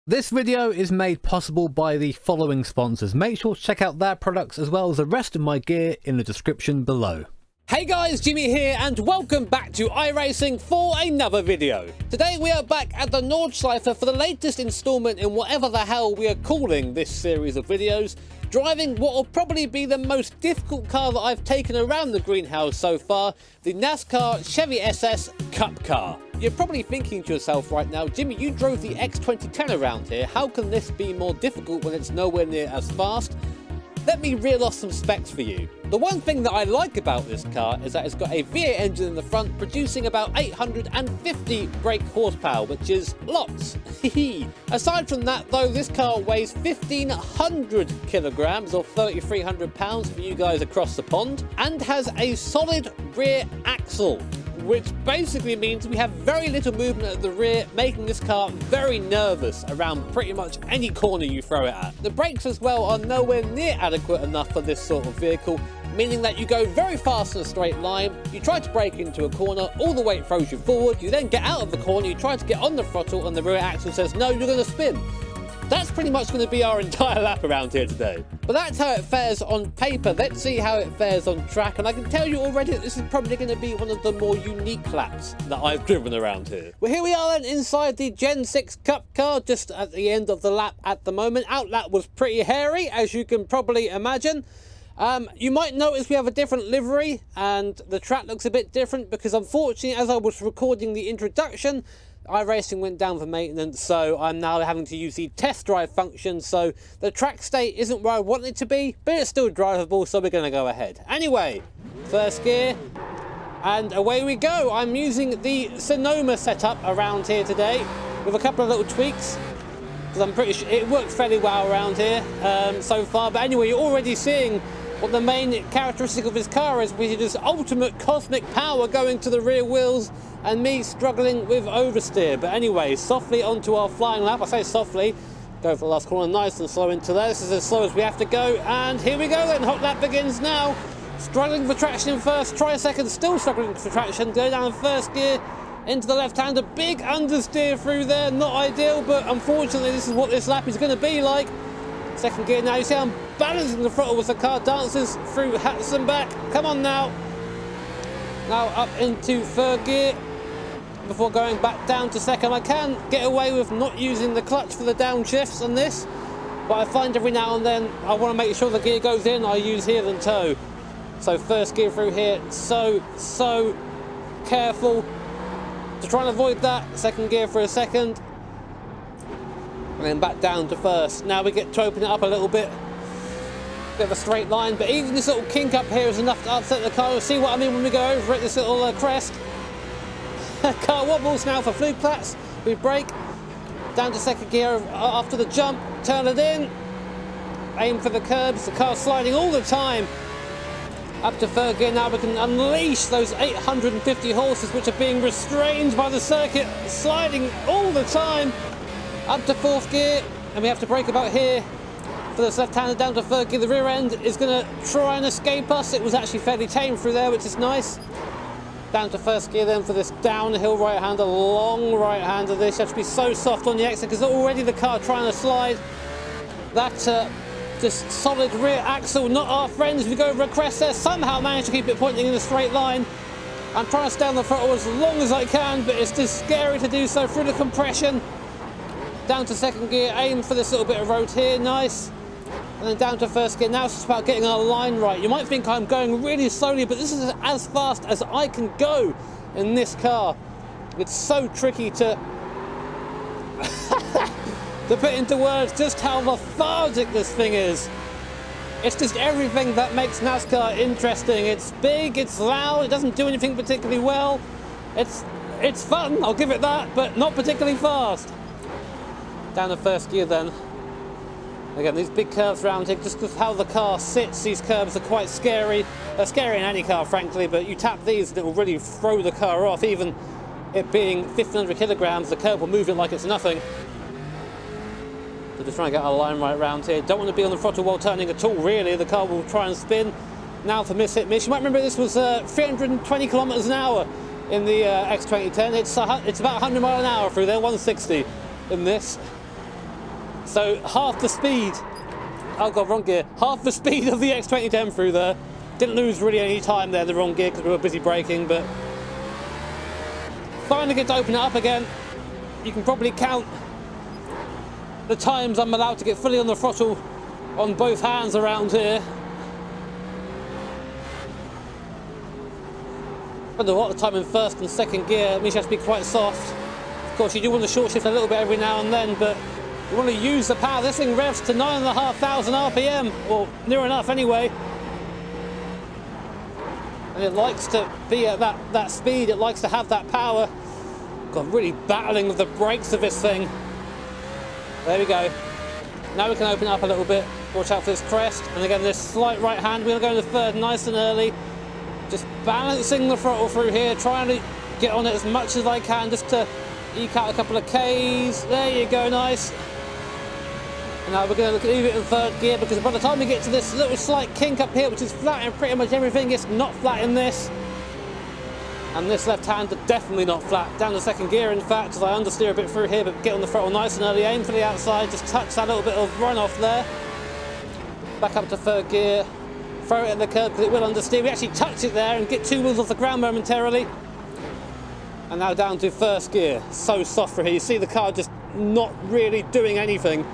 This video is made possible by the following sponsors. Make sure to check out their products as well as the rest of my gear in the description below. Hey guys, Jimmy here and welcome back to iRacing for another video. Today we are back at the Nordschleife for the latest installment in whatever the hell we are calling this series of videos, driving what will probably be the most difficult car that I've taken around the greenhouse so far, the NASCAR Chevy SS Cup Car. You're probably thinking to yourself right now, Jimmy, you drove the X2010 around here, how can this be more difficult when it's nowhere near as fast? Let me reel off some specs for you. The one thing that I like about this car is that it's got a V8 engine in the front producing about 850 brake horsepower, which is lots. Aside from that though, this car weighs 1,500 kilograms or 3,300 pounds for you guys across the pond, and has a solid rear axle, which basically means we have very little movement at the rear, making this car very nervous around pretty much any corner you throw it at. The brakes as well are nowhere near adequate enough for this sort of vehicle, meaning that you go very fast in a straight line, you try to brake into a corner, all the weight throws you forward, you then get out of the corner, you try to get on the throttle and the rear axle says no, you're going to spin. That's pretty much going to be our entire lap around here today. But that's how it fares on paper. Let's see how it fares on track. And I can tell you already that this is probably going to be one of the more unique laps that I've driven around here. Well, here we are then inside the Gen 6 Cup Car, just at the end of the lap at the moment. Outlap was pretty hairy, as you can probably imagine. You might notice we have a different livery and the track looks a bit different because unfortunately, as I was recording the introduction, iRacing went down for maintenance, so I'm now having to use the test drive function, so the track state isn't where I want it to be, but it's still drivable, so we're going to go ahead. Anyway, first gear, and away we go. I'm using the Sonoma setup around here today, with a couple of little tweaks, because I'm pretty sure it works fairly well around here so far. But anyway, you're already seeing what the main characteristic of this car is, which is this ultimate cosmic power going to the rear wheels and me struggling with oversteer. But anyway, softly onto our flying lap. I say softly, go for the last corner nice and slow into there. This is as slow as we have to go, and here we go then. Hot lap begins now. Struggling for traction in first, try second, still struggling for traction. Go down in first gear into the left hand, a big understeer through there, not ideal, but unfortunately this is what this lap is going to be like. Second gear now, you see I'm balancing the throttle as the car dances through hats and back. Come on now. Now up into third gear before going back down to second. I can get away with not using the clutch for the downshifts on this, but I find every now and then I want to make sure the gear goes in, I use heel and toe. So first gear through here, so careful to try and avoid that. Second gear for a second, and then back down to first. Now we get to open it up a little bit. Bit of a straight line, but even this little kink up here is enough to upset the car. You'll see what I mean when we go over it, this little crest. Car wobbles now for fluke flats. We brake down to second gear after the jump, turn it in, aim for the curbs. The car's sliding all the time. Up to third gear now, we can unleash those 850 horses which are being restrained by the circuit, sliding all the time. Up to fourth gear, and we have to brake about here for this left-hander. Down to third gear, the rear end is going to try and escape us. It was actually fairly tame through there, which is nice. Down to first gear then for this downhill right-hander, long right-hander. This has to be so soft on the exit because already the car trying to slide. That just solid rear axle, not our friend as we go over a crest there. Somehow managed to keep it pointing in a straight line. I'm trying to stay on the throttle as long as I can, but it's just scary to do so through the compression. Down to second gear, aim for this little bit of road here, nice. And then down to first gear. Now it's just about getting our line right. You might think I'm going really slowly, but this is as fast as I can go in this car. It's so tricky to to put into words just how lethargic this thing is. It's just everything that makes NASCAR interesting. It's big, it's loud, it doesn't do anything particularly well. It's fun, I'll give it that, but not particularly fast. Down to first gear then. Again, these big curves around here, just because how the car sits, these curves are quite scary. They're scary in any car, frankly, but you tap these and it will really throw the car off. Even it being 1,500 kilograms, the curve will move it like it's nothing. So just trying to get our line right around here. Don't want to be on the throttle while turning at all, really. The car will try and spin. Now for miss hit miss. You might remember this was 320 kilometers an hour in the X2010. It's about 100 miles an hour through there, 160 in this. So half the speed, oh god, wrong gear, half the speed of the X2010 through there. Didn't lose really any time there, the wrong gear, because we were busy braking, but finally get to open it up again. You can probably count the times I'm allowed to get fully on the throttle on both hands around here. Spend a lot of time in first and second gear. It means you have to be quite soft. Of course, you do want to short shift a little bit every now and then, but you want to use the power. This thing revs to 9,500 RPM, or near enough anyway. And it likes to be at that speed. It likes to have that power. God, really battling with the brakes of this thing. There we go. Now we can open up a little bit. Watch out for this crest. And again, this slight right hand. We're going to go into third nice and early. Just balancing the throttle through here. Trying to get on it as much as I can just to eke out a couple of Ks. There you go, nice. And now we're going to leave it in third gear, because by the time we get to this little slight kink up here, which is flat in pretty much everything, it's not flat in this. And this left hand is definitely not flat. Down to second gear, in fact, as I understeer a bit through here, but get on the throttle nice and early, aim for the outside, just touch that little bit of runoff there. Back up to third gear, throw it at the curb because it will understeer. We actually touch it there and get two wheels off the ground momentarily. And now down to first gear. So soft for here. You see the car just not really doing anything.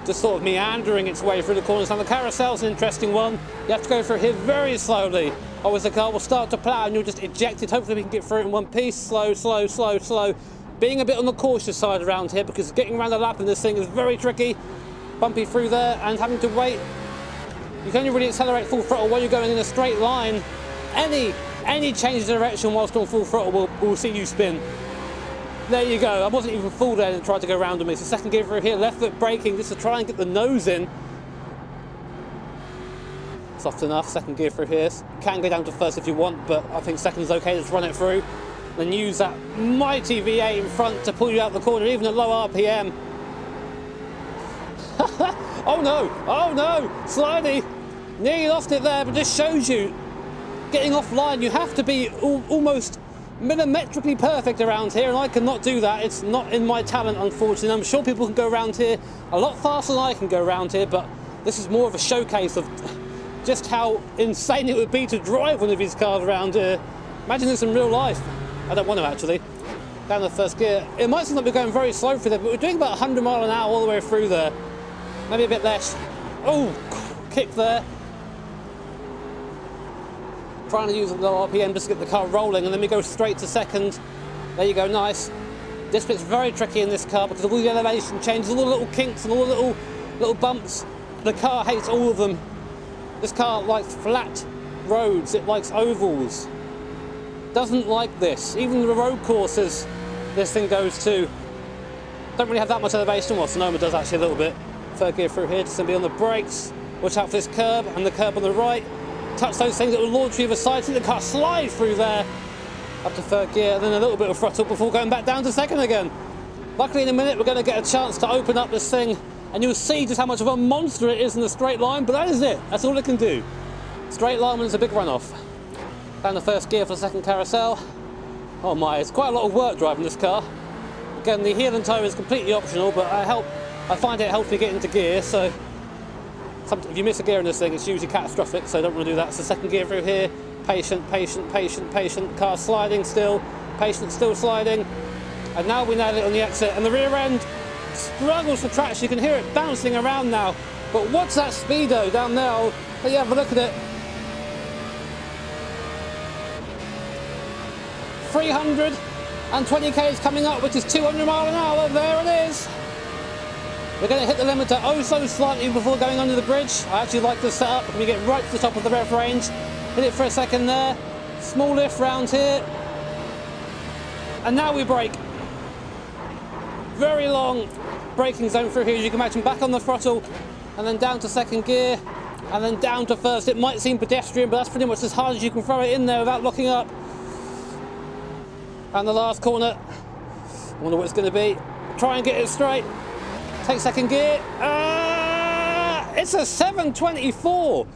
Just sort of meandering its way through the corners. And the carousel's an interesting one. You have to go through here very slowly. Otherwise the car will start to plough and you'll just eject it. Hopefully we can get through it in one piece. Slow, slow, slow, slow. Being a bit on the cautious side around here, because getting around the lap in this thing is very tricky. Bumpy through there and having to wait. You can only really accelerate full throttle while you're going in a straight line. Any change of direction whilst on full throttle will see you spin. There you go. I wasn't even full there and tried to go around on me. So second gear through here, left foot braking just to try and get the nose in. Soft enough. Second gear through here. Can go down to first if you want, but I think second's okay. Just run it through. Then use that mighty V8 in front to pull you out the corner, even at low RPM. Oh no! Oh no! Slidey! Nearly lost it there, but just shows you getting offline. You have to be almost millimetrically perfect around here, and I cannot do that. It's not in my talent, unfortunately. I'm sure people can go around here a lot faster than I can go around here, but this is more of a showcase of just how insane it would be to drive one of these cars around here. Imagine this in real life. I don't want to, actually. Down the first gear. It might seem like we're going very slow through there, but we're doing about 100 miles an hour all the way through there. Maybe a bit less. Oh, kick there. Trying to use a low RPM just to get the car rolling, and then we go straight to second. There you go, nice. This bit's very tricky in this car because of all the elevation changes, all the little kinks and all the little bumps. The car hates all of them. This car likes flat roads, it likes ovals. Doesn't like this. Even the road courses this thing goes to. Don't really have that much elevation. Well, Sonoma does actually a little bit. Third gear through here, just going to be on the brakes. Watch out for this curb and the curb on the right. Touch those things that will launch you either side. See the car slide through there. Up to third gear, then a little bit of throttle before going back down to second again. Luckily in a minute we're going to get a chance to open up this thing and you'll see just how much of a monster it is in the straight line, but that is it. That's all it can do. Straight line when it's a big runoff. Down the first gear for the second carousel. Oh my, it's quite a lot of work driving this car. Again, the heel and toe is completely optional, but I find it helps me get into gear, so if you miss a gear in this thing, it's usually catastrophic, so I don't want to do that. So second gear through here, patient, patient, patient, patient, car sliding still, patient, still sliding, and now we nail it on the exit, and the rear end struggles for traction. You can hear it bouncing around now, but what's that speedo down there? I'll let you have a look at it. 320 k's coming up, which is 200 miles an hour. There it is. We're going to hit the limiter oh so slightly before going under the bridge. I actually like this setup. We get right to the top of the rev range. Hit it for a second there. Small lift round here. And now we brake. Very long braking zone through here, as you can imagine. Back on the throttle and then down to second gear and then down to first. It might seem pedestrian, but that's pretty much as hard as you can throw it in there without locking up. And the last corner. I wonder what it's going to be. Try and get it straight. Take second gear. It's a 724,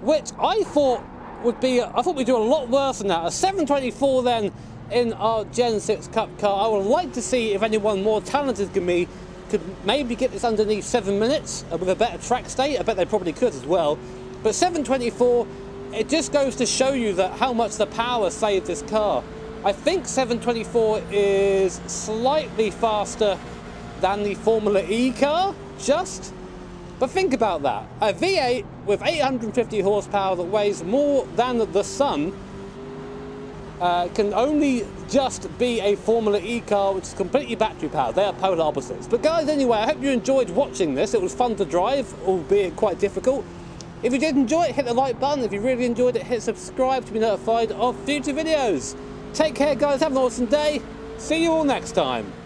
which I thought we'd do a lot worse than that. A 724 then in our Gen 6 Cup car. I would like to see if anyone more talented than me could maybe get this underneath 7 minutes with a better track state. I bet they probably could as well. But 724, it just goes to show you that how much the power saved this car. I think 724 is slightly faster than the Formula E car, just. But think about that. A V8 with 850 horsepower that weighs more than the sun can only just be a Formula E car, which is completely battery powered. They are polar opposites. But guys, anyway, I hope you enjoyed watching this. It was fun to drive, albeit quite difficult. If you did enjoy it, hit the like button. If you really enjoyed it, hit subscribe to be notified of future videos. Take care, guys. Have an awesome day. See you all next time.